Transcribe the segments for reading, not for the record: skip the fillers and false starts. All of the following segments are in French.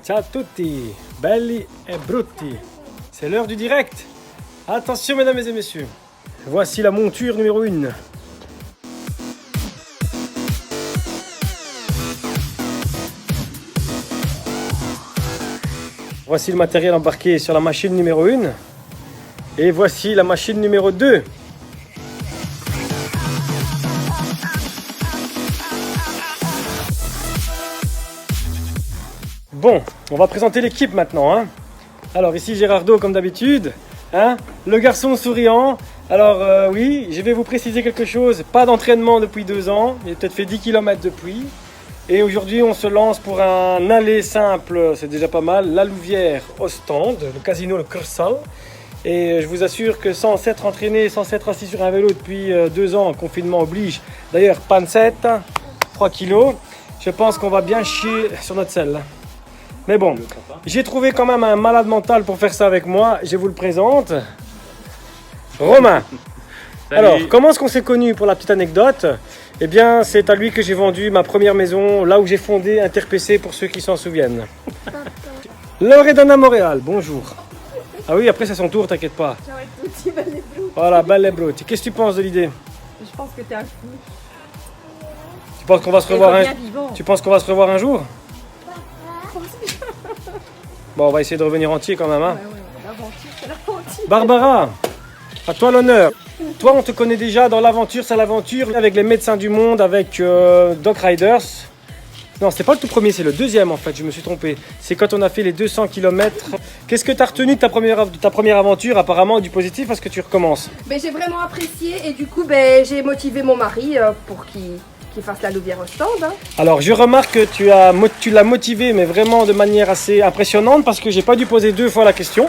Ciao a tutti, belli e brutti. C'est l'heure du direct. Attention mesdames et messieurs. Voici la monture numéro 1. Voici le matériel embarqué sur la machine numéro 1. Et voici la machine numéro 2. Bon, on va présenter l'équipe maintenant. Alors ici Gérardo comme d'habitude, le garçon souriant. Alors oui, je vais vous préciser quelque chose, pas d'entraînement depuis 2 ans, il a peut-être fait 10 km depuis. Et aujourd'hui on se lance pour un aller simple, c'est déjà pas mal, la Louvière Ostende, le casino le Cursal. Et je vous assure que sans s'être entraîné, sans s'être assis sur un vélo depuis 2 ans, confinement oblige, d'ailleurs pancette, 3 kilos, je pense qu'on va bien chier sur notre selle. Mais bon, j'ai trouvé quand même un malade mental pour faire ça avec moi. Je vous le présente. Romain. Salut. Alors, comment est-ce qu'on s'est connus pour la petite anecdote? Eh bien, c'est à lui que j'ai vendu ma première maison, là où j'ai fondé InterPC pour ceux qui s'en souviennent. Loredana Montréal, bonjour. Ah oui, après c'est son tour, t'inquiète pas. Ciao a tutti, belli e brutti. Voilà, belle et brute. Qu'est-ce que tu penses de l'idée? Je pense que t'es un fou. Tu penses qu'on va se revoir reviens vivant. Tu penses qu'on va se revoir un jour? Bon, on va essayer de revenir entier quand même, Ouais, l'aventure, c'est l'aventure. Barbara, à toi l'honneur. Toi, on te connaît déjà dans l'aventure, c'est l'aventure avec les médecins du monde, avec Doc Riders. Non, c'est pas le tout premier, c'est le deuxième en fait, je me suis trompé. C'est quand on a fait les 200 km. Qu'est-ce que tu as retenu de ta première aventure? Apparemment du positif parce que tu recommences. Ben, j'ai vraiment apprécié et du coup j'ai motivé mon mari pour qu'il fasse la Louvière Ostende. Alors, je remarque que tu l'as motivé, mais vraiment de manière assez impressionnante parce que j'ai pas dû poser 2 fois la question.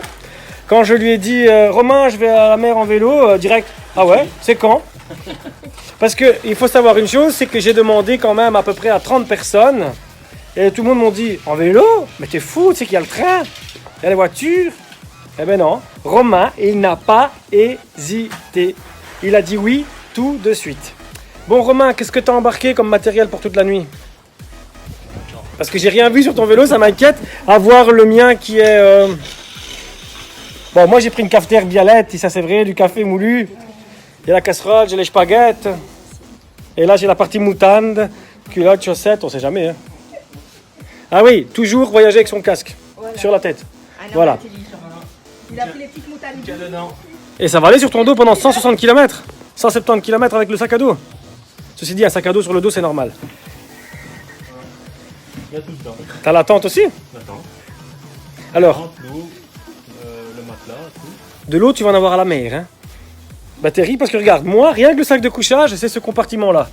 Quand je lui ai dit Romain, je vais à la mer en vélo, direct, ah ouais, c'est quand? Parce qu'il faut savoir une chose, c'est que j'ai demandé quand même à peu près à 30 personnes et tout le monde m'a dit en vélo? Mais t'es fou, tu sais qu'il y a le train, il y a les voitures. Eh ben non, Romain, il n'a pas hésité. Il a dit oui tout de suite. Bon Romain, qu'est-ce que tu as embarqué comme matériel pour toute la nuit? Parce que j'ai rien vu sur ton vélo, ça m'inquiète. À voir le mien qui est... Bon, moi j'ai pris une cafetière Bialette, si ça c'est vrai, du café moulu. Il y a la casserole, j'ai les spaghettis. Et là j'ai la partie moutarde, culotte, chaussettes, on sait jamais. Ah oui, toujours voyager avec son casque, sur la tête. Voilà. Il a pris les petites moutades. Et ça va aller sur ton dos pendant 160 km 170 km avec le sac à dos. Ceci dit, un sac à dos sur le dos, c'est normal. Il y a tout dedans. T'as la tente aussi? Attends. Alors, L'eau, le matelas, tout. de l'eau, tu vas en avoir à la mer. Bah t'es ri parce que regarde, moi, rien que le sac de couchage, c'est ce compartiment-là.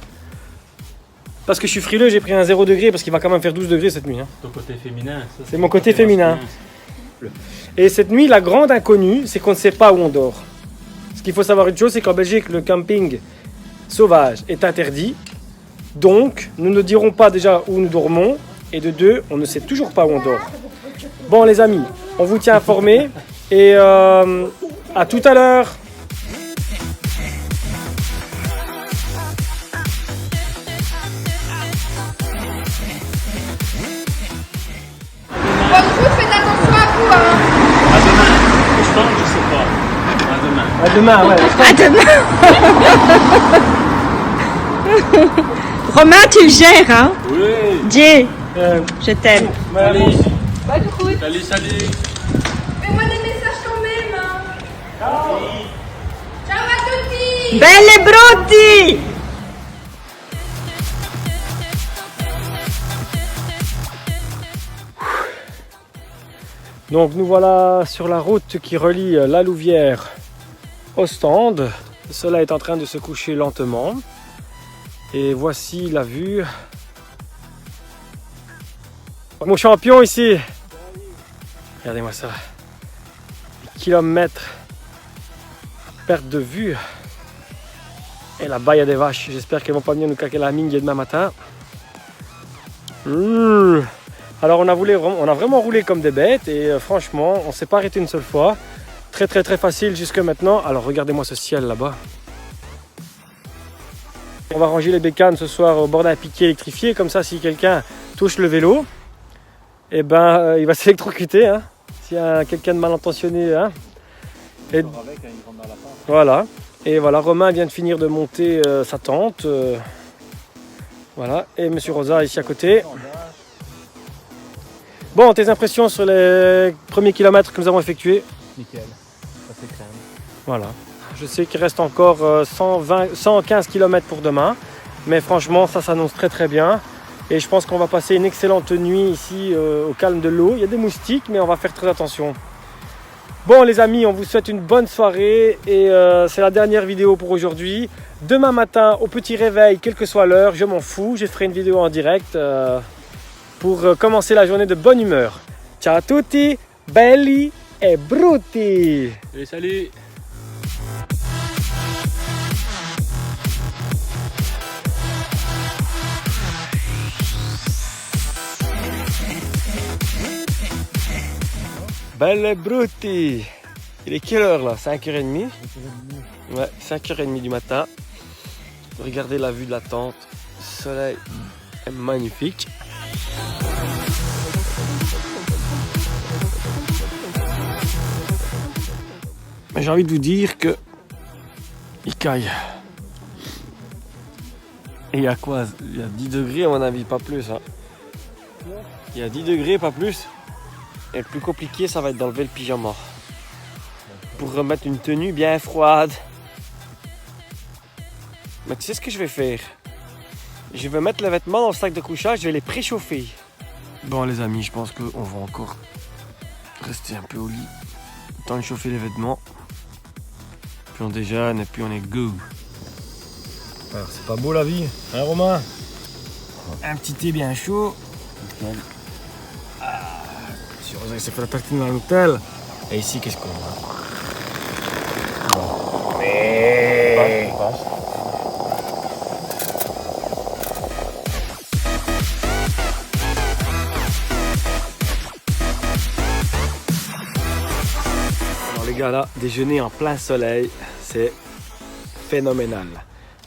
Parce que je suis frileux, j'ai pris un 0 degré parce qu'il va quand même faire 12 degrés cette nuit. Ton côté féminin. Ça, C'est mon côté féminin. Et cette nuit, la grande inconnue, c'est qu'on ne sait pas où on dort. Ce qu'il faut savoir une chose, c'est qu'en Belgique, le camping sauvage est interdit. Donc, nous ne dirons pas déjà où nous dormons. Et de 2, on ne sait toujours pas où on dort. Bon, les amis, on vous tient informés. Et à tout à l'heure. Bonne route, faites attention à vous. À demain. Je pense, je sais pas. À demain. À demain, ouais. À demain. Romain, tu le gères, hein? Oui. Dieu, je t'aime. Allez. Bonne route. Salut, salut. Fais-moi des messages quand même. Ciao. Ciao à tutti. Belle brutti! Donc nous voilà sur la route qui relie la Louvière Ostende. Le soleil est en train de se coucher lentement. Et voici la vue. Mon champion ici. Regardez-moi ça. Kilomètres. Perte de vue. Et là-bas il y a des vaches. J'espère qu'elles vont pas venir nous claquer la mine demain matin. Alors on a vraiment roulé comme des bêtes et franchement on s'est pas arrêté une seule fois. Très très très facile jusque maintenant. Alors regardez-moi ce ciel là-bas. On va ranger les bécanes ce soir au bord d'un piquet électrifié, comme ça si quelqu'un touche le vélo, et ben il va s'électrocuter. Hein, s'il y a quelqu'un de mal intentionné. Hein. Et, voilà. Et voilà, Romain vient de finir de monter sa tente. Voilà. Et Monsieur Rosa ici à côté. Bon, tes impressions sur les premiers kilomètres que nous avons effectués? Nickel, ça c'est crème. Voilà. Je sais qu'il reste encore 115 km pour demain. Mais franchement, ça s'annonce très très bien. Et je pense qu'on va passer une excellente nuit ici au calme de l'eau. Il y a des moustiques, mais on va faire très attention. Bon les amis, on vous souhaite une bonne soirée. Et c'est la dernière vidéo pour aujourd'hui. Demain matin, au petit réveil, quelle que soit l'heure, je m'en fous. Je ferai une vidéo en direct pour commencer la journée de bonne humeur. Ciao a tutti, belli e brutti. Allez, salut. Belle brutti. Il est quelle heure là? 5h30. Ouais, 5h30 du matin. Regardez la vue de la tente. Le soleil est magnifique. Mais j'ai envie de vous dire que il caille. Et il y a quoi? Il y a 10 degrés à mon avis, pas plus. Hein. Il y a 10 degrés, pas plus. Et le plus compliqué, ça va être d'enlever le pyjama. Pour remettre une tenue bien froide. Mais tu sais ce que je vais faire? Je vais mettre les vêtements dans le sac de couchage, je vais les préchauffer. Bon les amis, je pense qu'on va encore rester un peu au lit. Le temps de chauffer les vêtements. Puis on déjeune et puis on est go. Alors c'est pas beau la vie, hein Romain? Un petit thé bien chaud. Monsieur Rosa s'est fait la tartine dans l'hôtel. Et ici qu'est-ce qu'on a? Alors les gars là, déjeuner en plein soleil, c'est phénoménal.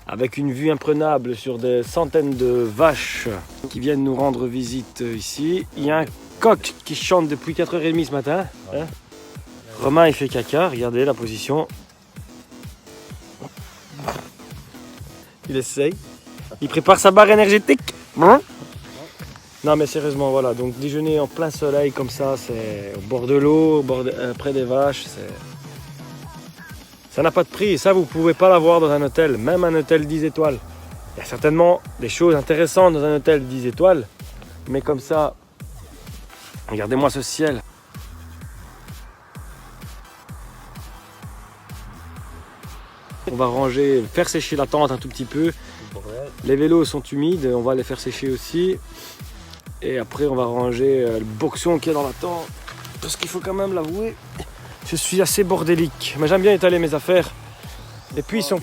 Avec une vue imprenable sur des centaines de vaches qui viennent nous rendre visite ici. Il y a un coq qui chante depuis 4h30 ce matin. Hein? Romain il fait caca, regardez la position. Il essaye. Il prépare sa barre énergétique. Non mais sérieusement voilà, donc déjeuner en plein soleil comme ça, c'est au bord de l'eau, près des vaches, ça n'a pas de prix. Ça vous pouvez pas l'avoir dans un hôtel, même un hôtel 10 étoiles. Il y a certainement des choses intéressantes dans un hôtel 10 étoiles, mais comme ça, regardez-moi ce ciel. On va ranger, faire sécher la tente un tout petit peu. Les vélos sont humides, on va les faire sécher aussi. Et après on va ranger le boxon qui est dans la tente. Parce qu'il faut quand même l'avouer, je suis assez bordélique. Mais j'aime bien étaler mes affaires. Et puis ils sont...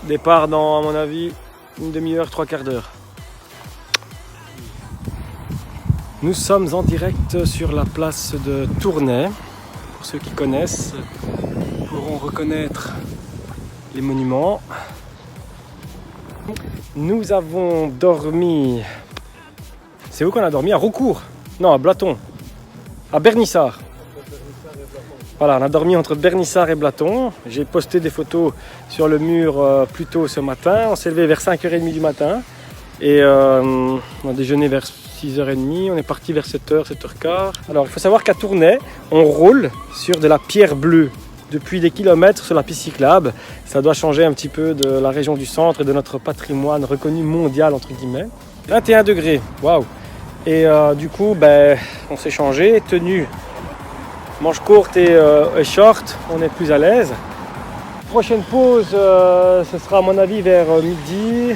Départ dans, à mon avis, une demi-heure, 3/4 d'heure. Nous sommes en direct sur la place de Tournai. Pour ceux qui connaissent, pourront reconnaître les monuments. Nous avons dormi... C'est où qu'on a dormi? À Roucourt? Non, à Blaton. À Bernissart. Voilà, on a dormi entre Bernissart et Blaton. J'ai posté des photos sur le mur plus tôt ce matin. On s'est levé vers 5h30 du matin. Et on a déjeuné vers 6h30. On est parti vers 7h, 7h15. Alors, il faut savoir qu'à Tournai, on roule sur de la pierre bleue depuis des kilomètres sur la piste cyclable. Ça doit changer un petit peu de la région du centre et de notre patrimoine reconnu mondial, entre guillemets. 21 degrés, waouh! Et du coup, on s'est changé, tenue, manches courtes et short, on est plus à l'aise. Prochaine pause, ce sera à mon avis vers midi,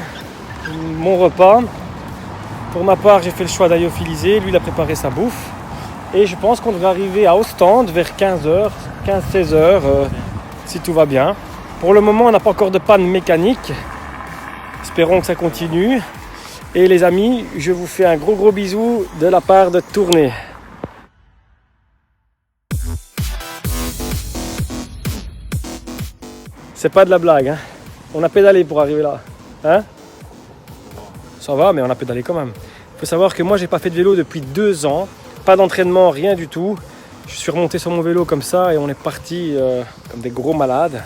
mon repas. Pour ma part, j'ai fait le choix d'aïophiliser, lui il a préparé sa bouffe. Et je pense qu'on devrait arriver à Ostende vers 15h, 15-16h, si tout va bien. Pour le moment, on n'a pas encore de panne mécanique. Espérons que ça continue. Et les amis, je vous fais un gros bisou de la part de Tournai. C'est pas de la blague, hein. On a pédalé pour arriver là. Hein? Ça va, mais on a pédalé quand même. faut savoir que moi j'ai pas fait de vélo depuis 2 ans, pas d'entraînement, rien du tout. Je suis remonté sur mon vélo comme ça et on est parti comme des gros malades.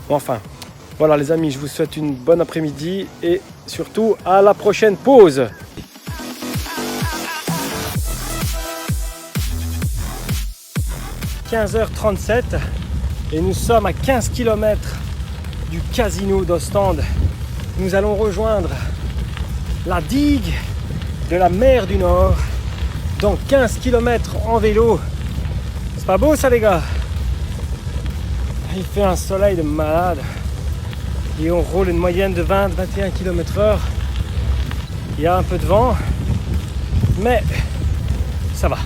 Bon, enfin, voilà les amis, je vous souhaite une bonne après-midi et surtout à la prochaine pause. – 15h37 et nous sommes à 15 km du casino d'Ostende. Nous allons rejoindre la digue de la mer du Nord dans 15 km en vélo. C'est pas beau ça les gars? Il fait un soleil de malade et on roule une moyenne de 20-21 km/h. Il y a un peu de vent mais ça va,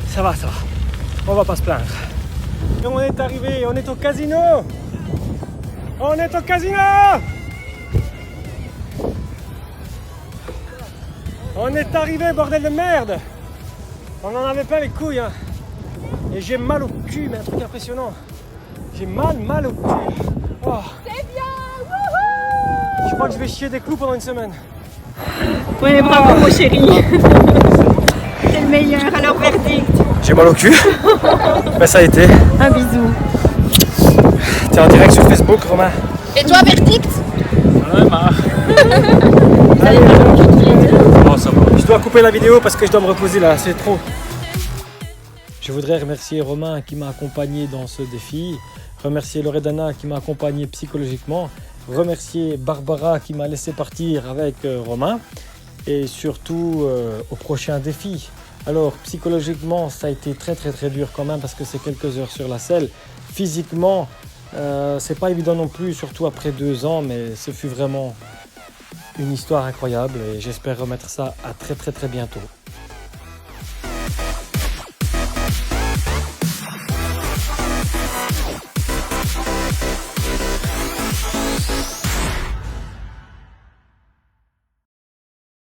ça va, ça va. On va pas se plaindre. Et on est arrivé, on est au casino. On est au casino. On est arrivé, bordel de merde. On en avait pas les couilles hein. Et j'ai mal au cul, mais un truc impressionnant. J'ai mal au cul. Oh. C'est bien. Wouhou. Je crois que je vais chier des clous pendant une semaine. Ouais, bravo, mon chéri. C'est le meilleur, alors verdict. J'ai mal au cul. Ben, ça a été. Un bisou. T'es en direct sur Facebook, Romain. Et toi, verdict? Ouais, marre. Allez, Oh, ça va. je dois couper la vidéo parce que je dois me reposer là, c'est trop. Je voudrais remercier Romain qui m'a accompagné dans ce défi, remercier Loredana qui m'a accompagné psychologiquement, remercier Barbara qui m'a laissé partir avec Romain et surtout au prochain défi. Alors psychologiquement ça a été très dur quand même parce que c'est quelques heures sur la selle. Physiquement c'est pas évident non plus, surtout après 2 ans, mais ce fut vraiment une histoire incroyable et j'espère remettre ça à très bientôt.